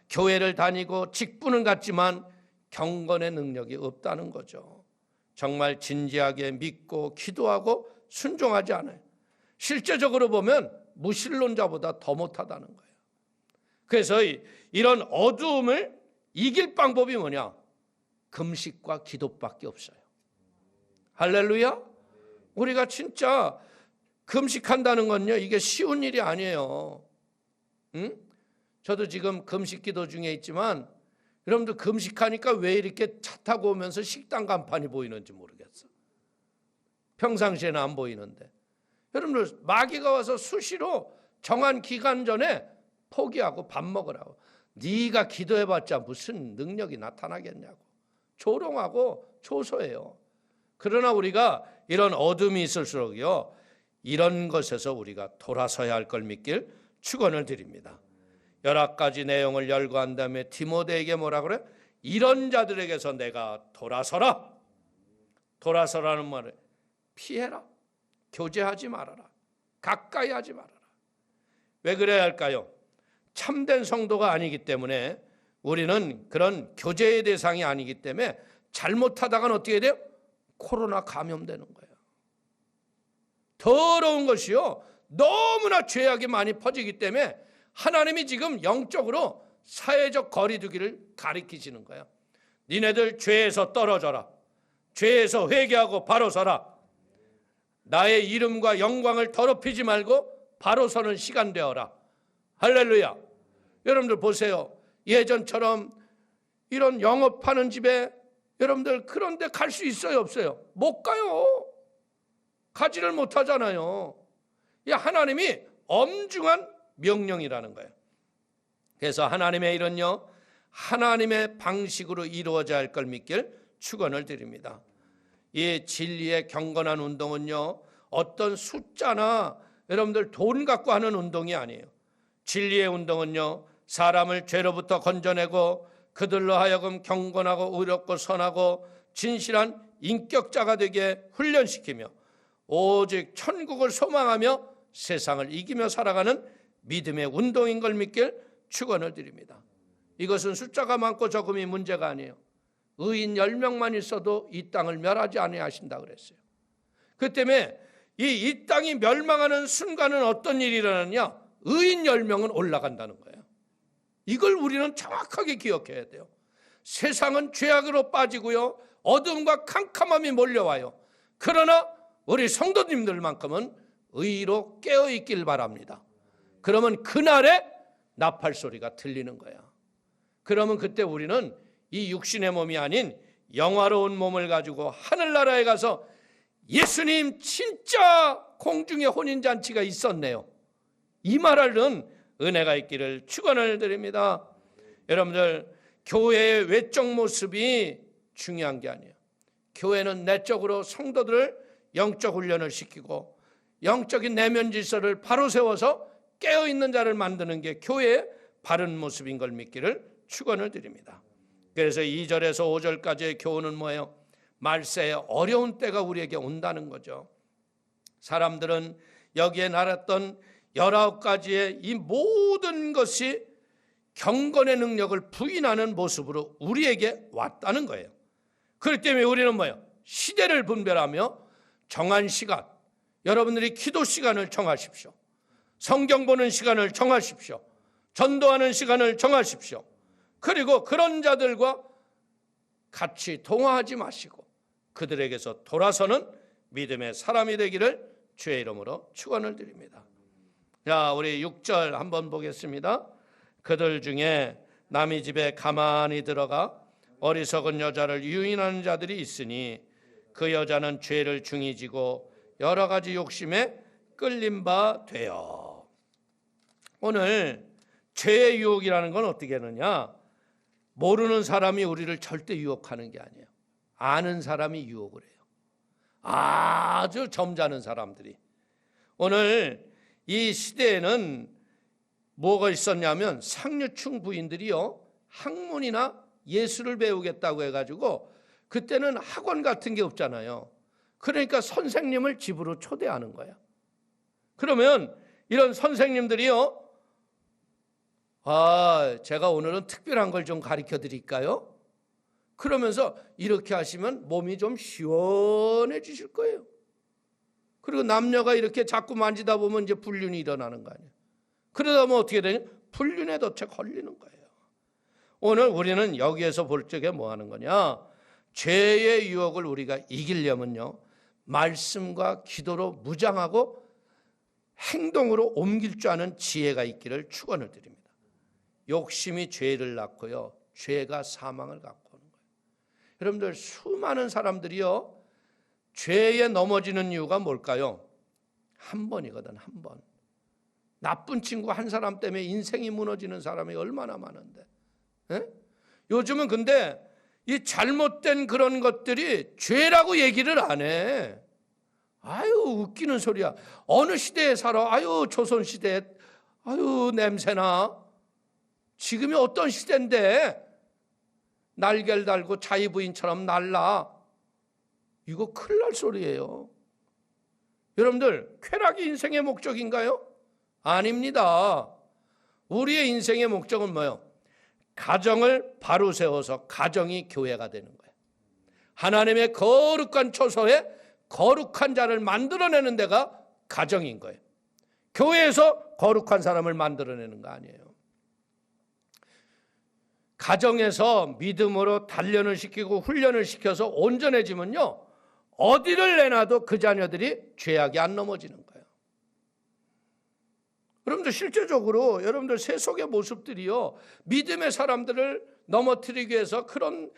교회를 다니고 직분은 같지만 경건의 능력이 없다는 거죠. 정말 진지하게 믿고 기도하고 순종하지 않아요. 실제적으로 보면 무신론자보다 더 못하다는 거예요. 그래서 이런 어두움을 이길 방법이 뭐냐? 금식과 기도밖에 없어요. 할렐루야. 우리가 진짜 금식한다는 건요, 이게 쉬운 일이 아니에요. 응? 저도 지금 금식 기도 중에 있지만 여러분들 금식하니까 왜 이렇게 차 타고 오면서 식당 간판이 보이는지 모르겠어. 평상시에는 안 보이는데. 여러분들 마귀가 와서 수시로 정한 기간 전에 포기하고 밥 먹으라고. 네가 기도해봤자 무슨 능력이 나타나겠냐고. 조롱하고 조소해요. 그러나 우리가 이런 어둠이 있을수록요, 이런 것에서 우리가 돌아서야 할 걸 믿길 축원을 드립니다. 여러 가지 내용을 열거한 다음에 디모데에게 뭐라 그래? 이런 자들에게서 내가 돌아서라. 돌아서라는 말을 피해라. 교제하지 말아라. 가까이 하지 말아라. 왜 그래야 할까요? 참된 성도가 아니기 때문에, 우리는 그런 교제의 대상이 아니기 때문에 잘못하다가는 어떻게 돼요? 코로나 감염되는 거예요. 더러운 것이요, 너무나 죄악이 많이 퍼지기 때문에 하나님이 지금 영적으로 사회적 거리두기를 가리키시는 거예요. 니네들 죄에서 떨어져라. 죄에서 회개하고 바로 서라. 나의 이름과 영광을 더럽히지 말고 바로 서는 시간 되어라. 할렐루야. 여러분들 보세요. 예전처럼 이런 영업하는 집에 여러분들 그런데 갈 수 있어요, 없어요? 못 가요. 가지를 못하잖아요. 이 하나님이 엄중한 명령이라는 거예요. 그래서 하나님의 일은요, 하나님의 방식으로 이루어져야 할 걸 믿길 축원을 드립니다. 이 진리의 경건한 운동은요, 어떤 숫자나 여러분들 돈 갖고 하는 운동이 아니에요. 진리의 운동은요, 사람을 죄로부터 건져내고 그들로 하여금 경건하고 의롭고 선하고 진실한 인격자가 되게 훈련시키며 오직 천국을 소망하며 세상을 이기며 살아가는 믿음의 운동인 걸 믿길 축원을 드립니다. 이것은 숫자가 많고 적음이 문제가 아니에요. 의인 10명만 있어도 이 땅을 멸하지 아니하신다 그랬어요. 그 때문에 이 땅이 멸망하는 순간은 어떤 일이 일어나느냐? 의인 10명은 올라간다는 거예요. 이걸 우리는 정확하게 기억해야 돼요. 세상은 죄악으로 빠지고요, 어둠과 캄캄함이 몰려와요. 그러나 우리 성도님들만큼은 의로 깨어있길 바랍니다. 그러면 그날에 나팔 소리가 들리는 거야. 그러면 그때 우리는 이 육신의 몸이 아닌 영화로운 몸을 가지고 하늘나라에 가서 예수님 진짜 공중에 혼인잔치가 있었네요, 이 말하는 은혜가 있기를 축원을 드립니다. 여러분들, 교회의 외적 모습이 중요한 게 아니에요. 교회는 내적으로 성도들을 영적 훈련을 시키고 영적인 내면 질서를 바로 세워서 깨어있는 자를 만드는 게 교회의 바른 모습인 걸 믿기를 축원을 드립니다. 그래서 2절에서 5절까지의 교훈은 뭐예요? 말세의 어려운 때가 우리에게 온다는 거죠. 사람들은 여기에 나눴던 19가지의 이 모든 것이 경건의 능력을 부인하는 모습으로 우리에게 왔다는 거예요. 그렇기 때문에 우리는 뭐예요? 시대를 분별하며 정한 시간, 여러분들이 기도 시간을 정하십시오. 성경 보는 시간을 정하십시오. 전도하는 시간을 정하십시오. 그리고 그런 자들과 같이 동화하지 마시고 그들에게서 돌아서는 믿음의 사람이 되기를 주의 이름으로 축원을 드립니다. 자, 우리 6절 한번 보겠습니다. 그들 중에 남의 집에 가만히 들어가 어리석은 여자를 유인하는 자들이 있으니 그 여자는 죄를 중히 지고 여러 가지 욕심에 끌린 바 되어. 오늘 죄의 유혹이라는 건 어떻게 하느냐? 모르는 사람이 우리를 절대 유혹하는 게 아니에요. 아는 사람이 유혹을 해요. 아주 점잖은 사람들이. 오늘 이 시대에는 뭐가 있었냐면 상류층 부인들이요, 학문이나 예술을 배우겠다고 해가지고 그때는 학원 같은 게 없잖아요. 그러니까 선생님을 집으로 초대하는 거야. 그러면 이런 선생님들이요, 제가 오늘은 특별한 걸 좀 가르쳐 드릴까요? 그러면서 이렇게 하시면 몸이 좀 시원해지실 거예요. 그리고 남녀가 이렇게 자꾸 만지다 보면 이제 불륜이 일어나는 거 아니에요. 그러다 보면 어떻게 되냐? 불륜에 덫에 걸리는 거예요. 오늘 우리는 여기에서 볼 적에 뭐 하는 거냐? 죄의 유혹을 우리가 이기려면요, 말씀과 기도로 무장하고 행동으로 옮길 줄 아는 지혜가 있기를 축원을 드립니다. 욕심이 죄를 낳고요, 죄가 사망을 갖고 오는 거예요. 여러분들, 수많은 사람들이요 죄에 넘어지는 이유가 뭘까요? 한 번이거든, 한 번. 나쁜 친구 한 사람 때문에 인생이 무너지는 사람이 얼마나 많은데. 에? 요즘은 근데 이 잘못된 그런 것들이 죄라고 얘기를 안 해. 아유, 웃기는 소리야. 어느 시대에 살아? 아유, 조선시대에. 아유, 냄새나. 지금이 어떤 시대인데 날개를 달고 자유부인처럼 날라. 이거 큰일 날 소리예요. 여러분들, 쾌락이 인생의 목적인가요? 아닙니다. 우리의 인생의 목적은 뭐예요? 가정을 바로 세워서 가정이 교회가 되는 거예요. 하나님의 거룩한 처소에 거룩한 자를 만들어내는 데가 가정인 거예요. 교회에서 거룩한 사람을 만들어내는 거 아니에요. 가정에서 믿음으로 단련을 시키고 훈련을 시켜서 온전해지면요, 어디를 내놔도 그 자녀들이 죄악에 안 넘어지는 거예요. 여러분들, 실제적으로 여러분들 세속의 모습들이요, 믿음의 사람들을 넘어뜨리기 위해서 그런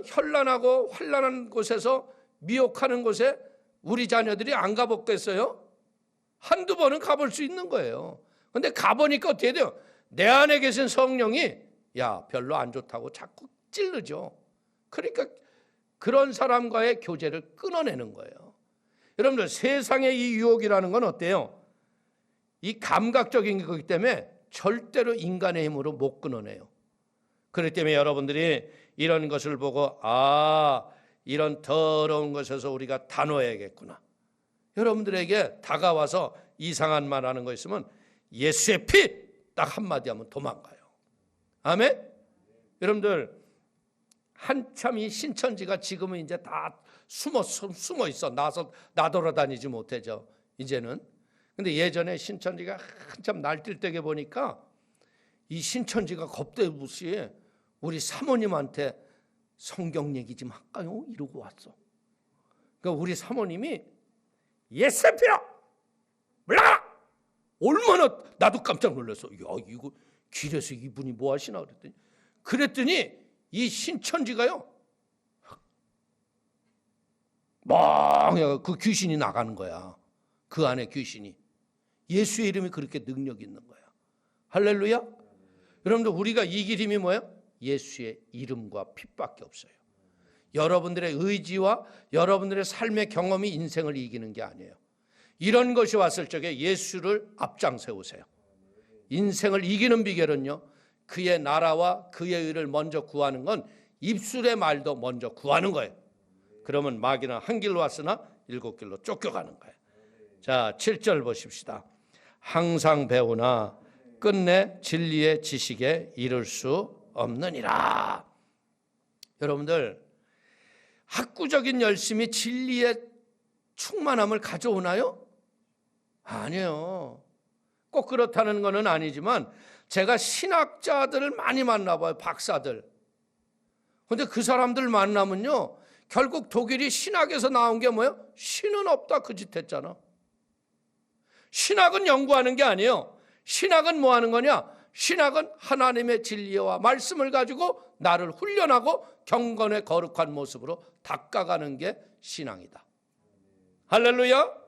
현란하고 환란한 곳에서 미혹하는 곳에 우리 자녀들이 안 가봤겠어요? 한두 번은 가볼 수 있는 거예요. 그런데 가보니까 어떻게 돼요? 내 안에 계신 성령이 야, 별로 안 좋다고 자꾸 찔르죠. 그러니까 그런 사람과의 교제를 끊어내는 거예요. 여러분들, 세상의 이 유혹이라는 건 어때요? 이 감각적인 거기 때문에 절대로 인간의 힘으로 못 끊어내요. 그렇기 때문에 여러분들이 이런 것을 보고 이런 더러운 것에서 우리가 단호해야겠구나. 여러분들에게 다가와서 이상한 말 하는 거 있으면 예수의 피! 딱 한마디 하면 도망가요. 아멘? 여러분들, 한참 이 신천지가 지금은 이제 다 숨어 있어. 나돌아다니지 못해죠, 이제는. 근데 예전에 신천지가 한참 날뛸 때게 보니까 이 신천지가 겁대듯이 우리 사모님한테 성경 얘기 좀 할까요? 이러고 왔어. 그러니까 우리 사모님이 예세피야! 물러가라! 얼마나 나도 깜짝 놀랐어. 야, 이거 길에서 이분이 뭐 하시나 그랬더니 이 신천지가요, 막 그 귀신이 나가는 거야. 그 안에 귀신이. 예수의 이름이 그렇게 능력 있는 거야. 할렐루야. 여러분들, 우리가 이길 힘이 뭐예요? 예수의 이름과 빛밖에 없어요. 여러분들의 의지와 여러분들의 삶의 경험이 인생을 이기는 게 아니에요. 이런 것이 왔을 적에 예수를 앞장 세우세요. 인생을 이기는 비결은요, 그의 나라와 그의 의를 먼저 구하는 건 입술의 말도 먼저 구하는 거예요. 그러면 마귀는 한 길로 왔으나 일곱 길로 쫓겨가는 거예요. 자, 7절 보십시다. 항상 배우나 끝내 진리의 지식에 이를 수 없느니라. 여러분들, 학구적인 열심이 진리의 충만함을 가져오나요? 아니에요. 꼭 그렇다는 것은 아니지만 제가 신학자들을 많이 만나봐요. 박사들. 그런데 그 사람들 만나면요, 결국 독일이 신학에서 나온 게 뭐예요? 신은 없다, 그 짓 했잖아. 신학은 연구하는 게 아니에요. 신학은 뭐 하는 거냐? 신학은 하나님의 진리와 말씀을 가지고 나를 훈련하고 경건의 거룩한 모습으로 닦아가는 게 신앙이다. 할렐루야.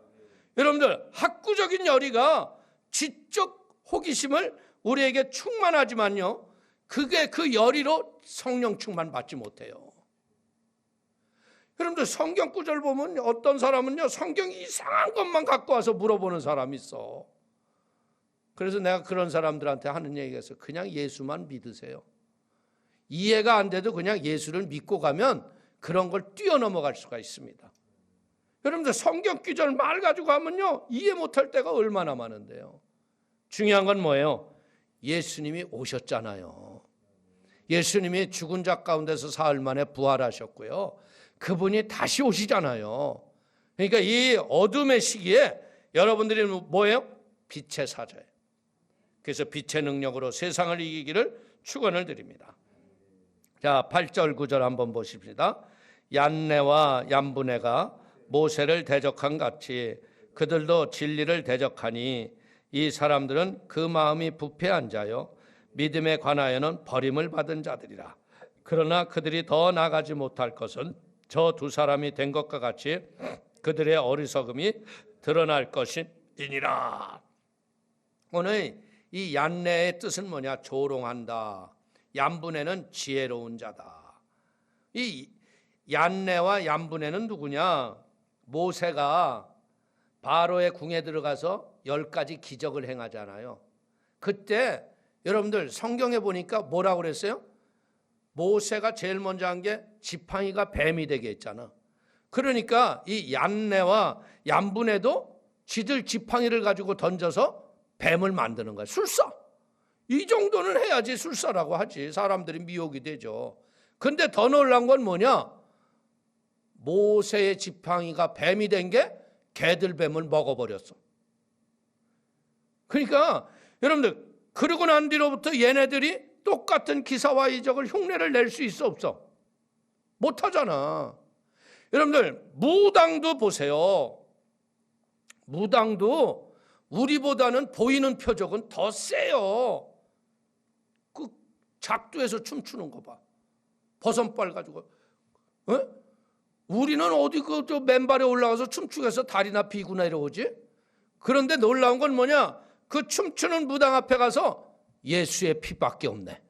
여러분들, 학구적인 열의가 지적 호기심을 우리에게 충만하지만요, 그게 그 열의로 성령 충만 받지 못해요. 여러분들, 성경 구절 보면 어떤 사람은요, 성경 이상한 것만 갖고 와서 물어보는 사람이 있어. 그래서 내가 그런 사람들한테 하는 얘기가 있어요. 그냥 예수만 믿으세요. 이해가 안 돼도 그냥 예수를 믿고 가면 그런 걸 뛰어넘어갈 수가 있습니다. 여러분들, 성경 구절 말 가지고 하면요, 이해 못할 때가 얼마나 많은데요. 중요한 건 뭐예요? 예수님이 오셨잖아요. 예수님이 죽은 자 가운데서 사흘 만에 부활하셨고요, 그분이 다시 오시잖아요. 그러니까 이 어둠의 시기에 여러분들이 뭐예요? 빛의 사자예요. 그래서 빛의 능력으로 세상을 이기기를 축원을 드립니다. 자, 8절 9절 한번 보십시다. 얀네와 얀부네가 모세를 대적한 같이 그들도 진리를 대적하니 이 사람들은 그 마음이 부패한 자요 믿음에 관하여는 버림을 받은 자들이라. 그러나 그들이 더 나가지 못할 것은 저 두 사람이 된 것과 같이 그들의 어리석음이 드러날 것이니라. 오늘 이 얀네의 뜻은 뭐냐? 조롱한다. 얀분에는 지혜로운 자다. 이 얀네와 얀분에는 누구냐? 모세가 바로의 궁에 들어가서 10가지 기적을 행하잖아요. 그때 여러분들 성경에 보니까 뭐라고 그랬어요? 모세가 제일 먼저 한 게 지팡이가 뱀이 되게 했잖아. 그러니까 이 얀네와 얀분에도 지들 지팡이를 가지고 던져서 뱀을 만드는 거야. 술사. 이 정도는 해야지 술사라고 하지. 사람들이 미혹이 되죠. 근데 더 놀란 건 뭐냐? 모세의 지팡이가 뱀이 된 게 개들뱀을 먹어버렸어. 그러니까 여러분들 그러고 난 뒤로부터 얘네들이 똑같은 기사와 이적을 흉내를 낼 수 있어 없어? 못하잖아. 여러분들 무당도 보세요. 무당도 우리보다는 보이는 표적은 더 세요. 그 작두에서 춤추는 거 봐. 버선발 가지고. 우리는 어디 저 맨발에 올라가서 춤추고 해서 다리나 비구나 이러지? 그런데 놀라운 건 뭐냐? 그 춤추는 무당 앞에 가서 예수의 피밖에 없네.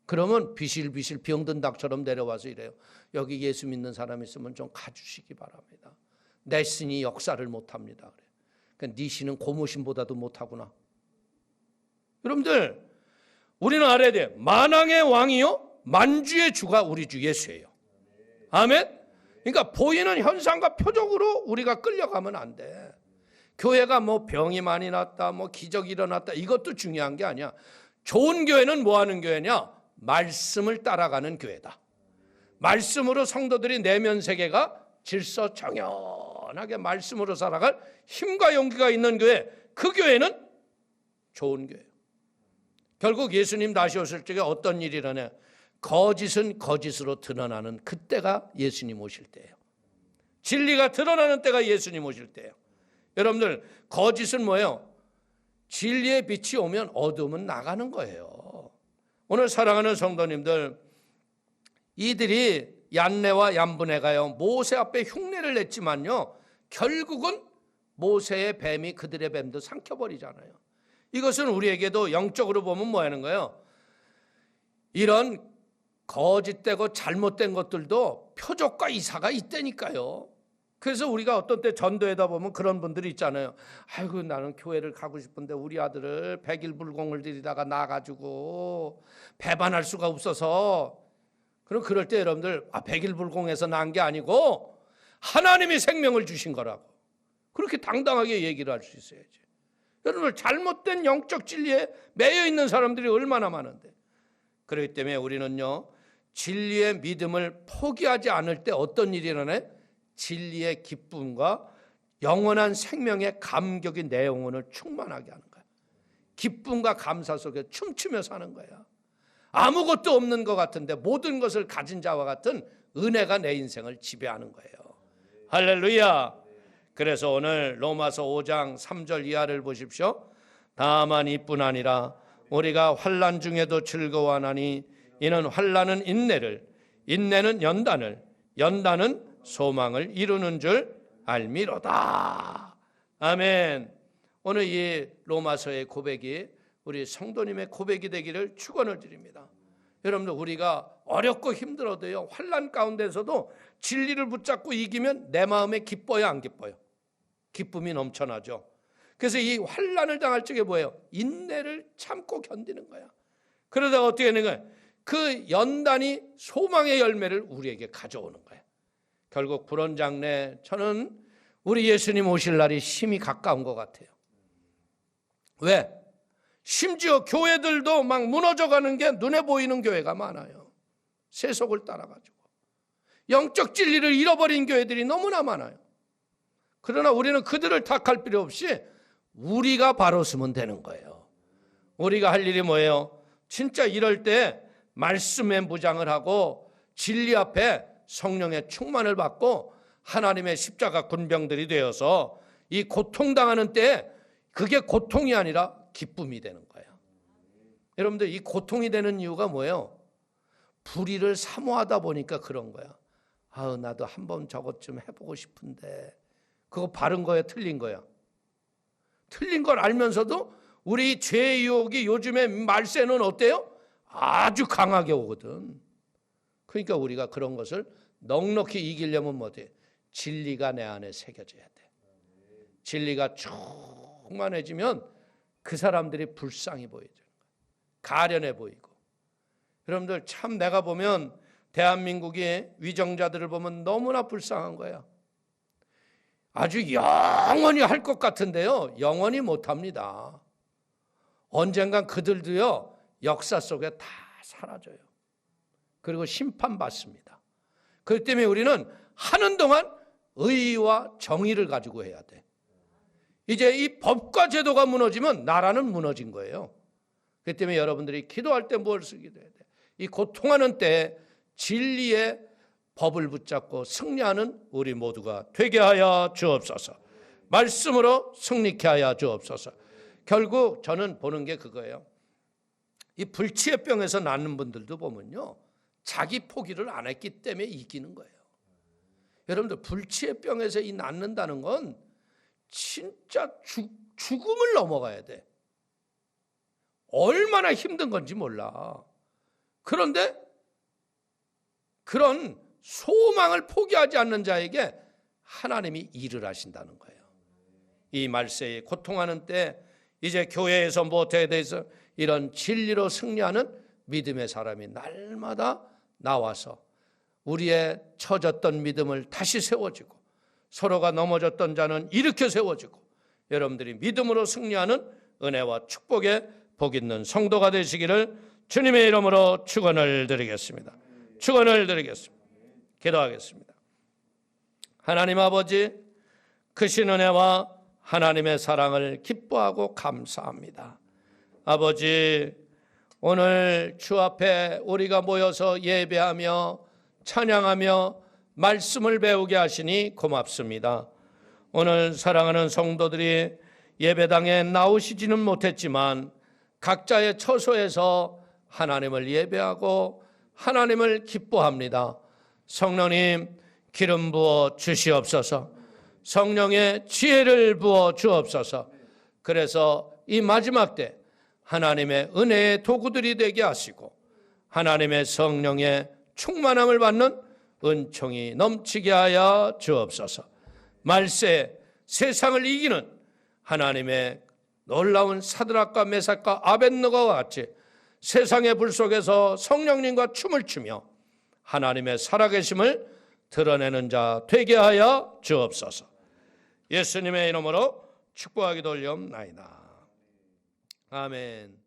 그러면 비실비실 병든 닭처럼 내려와서 이래요. 여기 예수 믿는 사람 있으면 좀 가주시기 바랍니다. 내 신이 역사를 못합니다. 그래. 그러니까 네 신은 고모신보다도 못하구나. 여러분들 우리는 알아야 돼. 만왕의 왕이요 만주의 주가 우리 주 예수예요. 아멘. 그러니까 보이는 현상과 표적으로 우리가 끌려가면 안 돼. 교회가 뭐 병이 많이 났다, 뭐 기적이 일어났다, 이것도 중요한 게 아니야. 좋은 교회는 뭐 하는 교회냐? 말씀을 따라가는 교회다. 말씀으로 성도들이 내면 세계가 질서정연하게 말씀으로 살아갈 힘과 용기가 있는 교회, 그 교회는 좋은 교회예요. 결국 예수님 다시 오실 적에 어떤 일이 일어나요? 거짓은 거짓으로 드러나는 그때가 예수님 오실 때예요. 진리가 드러나는 때가 예수님 오실 때예요. 여러분들 거짓은 뭐예요? 진리의 빛이 오면 어둠은 나가는 거예요. 오늘 사랑하는 성도님들, 이들이 얀네와 얀분에가요 모세 앞에 흉내를 냈지만요 결국은 모세의 뱀이 그들의 뱀도 삼켜버리잖아요. 이것은 우리에게도 영적으로 보면 뭐 하는 거예요? 이런 거짓되고 잘못된 것들도 표적과 이사가 있다니까요. 그래서 우리가 어떤 때 전도에다 보면 그런 분들이 있잖아요. 아이고 나는 교회를 가고 싶은데 우리 아들을 백일불공을 들이다가 나가지고 배반할 수가 없어서. 그럼 그럴 때 여러분들 백일불공에서 난 게 아니고 하나님이 생명을 주신 거라고 그렇게 당당하게 얘기를 할 수 있어야지. 여러분들 잘못된 영적 진리에 매여 있는 사람들이 얼마나 많은데. 그렇기 때문에 우리는요 진리의 믿음을 포기하지 않을 때 어떤 일이 일어나요? 진리의 기쁨과 영원한 생명의 감격이 내 영혼을 충만하게 하는 거야. 기쁨과 감사 속에 춤추며 사는 거야. 아무것도 없는 것 같은데 모든 것을 가진 자와 같은 은혜가 내 인생을 지배하는 거예요. 할렐루야. 그래서 오늘 로마서 5장 3절 이하를 보십시오. 다만 이뿐 아니라 우리가 환난 중에도 즐거워하나니 이는 환난은 인내를, 인내는 연단을, 연단은 소망을 이루는 줄 알미로다. 아멘. 오늘 이 로마서의 고백이 우리 성도님의 고백이 되기를 축원을 드립니다. 여러분들 우리가 어렵고 힘들어도요 환난 가운데서도 진리를 붙잡고 이기면 내 마음에 기뻐요 안 기뻐요? 기쁨이 넘쳐나죠. 그래서 이 환난을 당할 적에 뭐예요? 인내를 참고 견디는 거야. 그러다가 어떻게 되는 거야? 그 연단이 소망의 열매를 우리에게 가져오는 거야. 결국 불원장래 저는 우리 예수님 오실 날이 심히 가까운 것 같아요. 왜? 심지어 교회들도 막 무너져가는 게 눈에 보이는 교회가 많아요. 세속을 따라가지고 영적 진리를 잃어버린 교회들이 너무나 많아요. 그러나 우리는 그들을 탓할 필요 없이 우리가 바로 서면 되는 거예요. 우리가 할 일이 뭐예요? 진짜 이럴 때 말씀에 무장을 하고 진리 앞에 성령의 충만을 받고 하나님의 십자가 군병들이 되어서 이 고통당하는 때 그게 고통이 아니라 기쁨이 되는 거예요. 여러분들 이 고통이 되는 이유가 뭐예요? 불의를 사모하다 보니까 그런 거야. 아우 나도 한번 저것 좀 해보고 싶은데 그거 바른 거야 틀린 거야? 틀린 걸 알면서도 우리 죄의 유혹이 요즘에 말세는 어때요? 아주 강하게 오거든. 그러니까 우리가 그런 것을 넉넉히 이기려면 뭐돼? 진리가 내 안에 새겨져야 돼. 진리가 충만해지면 그 사람들이 불쌍히 보이죠. 가련해 보이고. 여러분들 참 내가 보면 대한민국의 위정자들을 보면 너무나 불쌍한 거야. 아주 영원히 할 것 같은데요. 영원히 못합니다. 언젠간 그들도요. 역사 속에 다 사라져요. 그리고 심판받습니다. 그렇기 때문에 우리는 하는 동안 의와 정의를 가지고 해야 돼. 이제 이 법과 제도가 무너지면 나라는 무너진 거예요. 그렇기 때문에 여러분들이 기도할 때 뭘 쓰게 돼야 돼? 이 고통하는 때 진리의 법을 붙잡고 승리하는 우리 모두가 되게 하여 주옵소서. 말씀으로 승리케 하여 주옵소서. 결국 저는 보는 게 그거예요. 이 불치의 병에서 낫는 분들도 보면요. 자기 포기를 안 했기 때문에 이기는 거예요. 여러분들 불치의 병에서 이 낫는다는 건 진짜 죽음을 넘어가야 돼. 얼마나 힘든 건지 몰라. 그런데 그런 소망을 포기하지 않는 자에게 하나님이 일을 하신다는 거예요. 이 말세에 고통하는 때 이제 교회에서 못해야 돼서 이런 진리로 승리하는 믿음의 사람이 날마다 나와서 우리의 처졌던 믿음을 다시 세워지고 서로가 넘어졌던 자는 일으켜 세워지고 여러분들이 믿음으로 승리하는 은혜와 축복의 복 있는 성도가 되시기를 주님의 이름으로 축원을 드리겠습니다. 축원을 드리겠습니다. 기도하겠습니다. 하나님 아버지, 크신 은혜와 하나님의 사랑을 기뻐하고 감사합니다. 아버지, 오늘 주 앞에 우리가 모여서 예배하며 찬양하며 말씀을 배우게 하시니 고맙습니다. 오늘 사랑하는 성도들이 예배당에 나오시지는 못했지만 각자의 처소에서 하나님을 예배하고 하나님을 기뻐합니다. 성령님 기름 부어 주시옵소서. 성령의 지혜를 부어 주옵소서. 그래서 이 마지막 때 하나님의 은혜의 도구들이 되게 하시고 하나님의 성령의 충만함을 받는 은총이 넘치게 하여 주옵소서. 말세 세상을 이기는 하나님의 놀라운 사드락과 메삭과 아벳느고와 같이 세상의 불 속에서 성령님과 춤을 추며 하나님의 살아계심을 드러내는 자 되게 하여 주옵소서. 예수님의 이름으로 축복하기도 올리옵나이다. 아멘.